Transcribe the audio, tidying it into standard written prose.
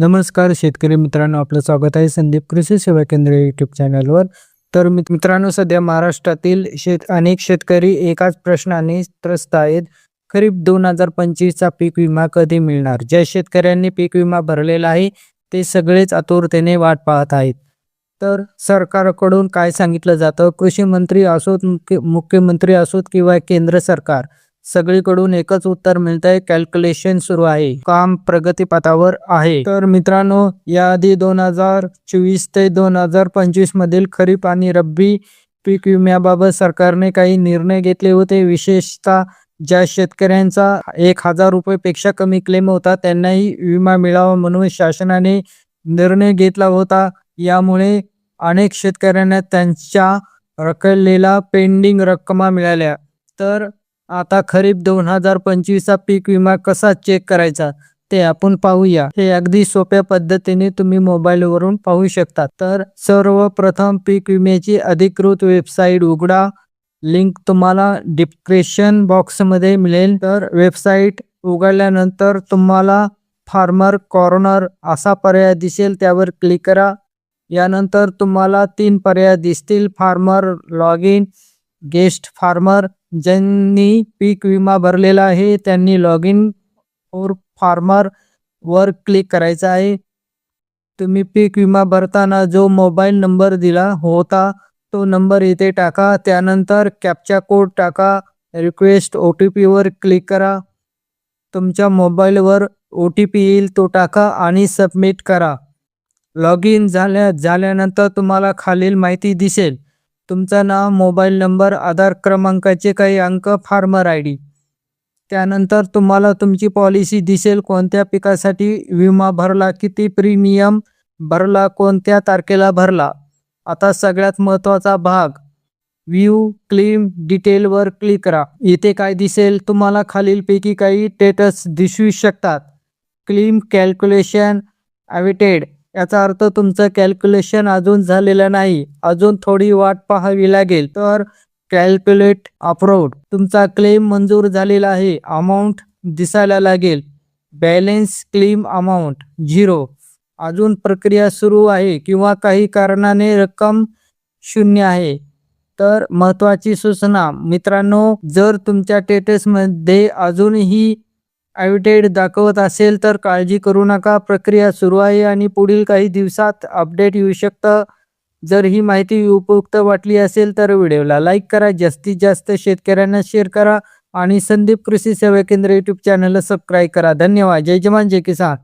नमस्कार शेतकरी मित्रांनो, आपलं स्वागत आहे संदीप कृषी सेवा केंद्र यूट्यूब चॅनलवर. तर मित्रांनो, सध्या महाराष्ट्रातील अनेक शेतकरी एकाच प्रश्नाने त्रस्त आहेत. खरीप 2025चा पीक विमा कधी मिळणार? ज्या शेतकऱ्यांनी पीक विमा भरलेला आहे ते सगळेच आतुरतेने वाट पाहत आहेत. तर सरकारकडून काय सांगितलं जातं? कृषी मंत्री असोत, मुख्यमंत्री असोत किंवा केंद्र सरकार, सगळीकडून एकच उत्तर मिळतंय: कॅल्क्युलेशन सुरू आहे, काम प्रगतीपथावर आहे. तर मित्रांनो, याआधी 2024 ते 2025 मधील खरीप आणि रब्बी पीक विम्याबाबत सरकारने काही निर्णय घेतले होते. विशेषतः ज्या शेतकऱ्यांचा 1,000 रुपयेपेक्षा कमी क्लेम होता त्यांनाही विमा मिळावा म्हणून शासनाने निर्णय घेतला होता. यामुळे अनेक शेतकऱ्यांना त्यांच्या रखडलेल्या पेंडिंग रक्कमा मिळाल्या. तर आता खरीप 2025चा पीक विमा कसा चेक करायचा ते आपण पाहूया. हे अगदी सोप्या पद्धतीने तुम्ही मोबाईलवरून पाहू शकता. तर सर्वप्रथम पीक विम्याची अधिकृत वेबसाईट उघडा. लिंक तुम्हाला डिस्क्रिप्शन बॉक्समध्ये मिळेल. तर वेबसाईट उघडल्यानंतर तुम्हाला फार्मर कॉर्नर असा पर्याय दिसेल, त्यावर क्लिक करा. यानंतर तुम्हाला 3 पर्याय दिसतील: farmer log in, guest farmer. ज्यांनी पीक विमा भरलेला आहे त्यांनी लॉग इन फॉर फार्मर वर क्लिक करायचं आहे. तुम्ही पीक विमा भरताना जो मोबाईल नंबर दिला होता तो नंबर इथे टाका. त्यानंतर कॅप्चा कोड टाका. रिक्वेस्ट OTP वर क्लिक करा. तुमच्या मोबाईलवर OTP येईल, तो टाका आणि सबमिट करा. लॉग इन झाल्यानंतर तुम्हाला खालील माहिती दिसेल: तुमचं नाव, मोबाईल नंबर, आधार क्रमांकाचे काही अंक, फार्मर ID. त्यानंतर तुम्हाला तुमची पॉलिसी दिसेल, कोणत्या पिकासाठी विमा भरला, किती प्रीमियम भरला, कोणत्या तारखेला भरला. आता सगळ्यात महत्त्वाचा भाग, व्ह्यू क्लेम डिटेलवर क्लिक करा. इथे काय दिसेल? तुम्हाला खालीलपैकी काही स्टेटस दिसू शकतात. क्लेम कॅल्क्युलेशन अवेटेड, याचा अर्थ तुमचं कॅल्क्युलेशन अजून झालेलं नाही, अजून थोडी वाट पाहावी लागेल. तर कॅल्क्युलेट अप्रूव्ड, तुमचा क्लेम मंजूर झालेला आहे, अमाऊंट दिसायला लागेल. बॅलेन्स क्लेम अमाऊंट 0, अजून प्रक्रिया सुरू आहे किंवा काही कारणाने रक्कम 0 आहे. तर महत्त्वाची सूचना मित्रांनो, जर तुमच्या स्टेटसमध्ये अजूनही अवेटेड दाखवत असेल तर काळजी करू नका, प्रक्रिया सुरू आहे आणि पुढील काही दिवसात अपडेट येऊ शकतं. जर ही माहिती उपयुक्त वाटली असेल तर व्हिडिओला लाईक करा, जास्तीत जास्त शेतकऱ्यांना शेअर करा आणि संदीप कृषी सेवा केंद्र यूट्यूब चॅनलला सबस्क्राईब करा. धन्यवाद. जय जवान जय किसान.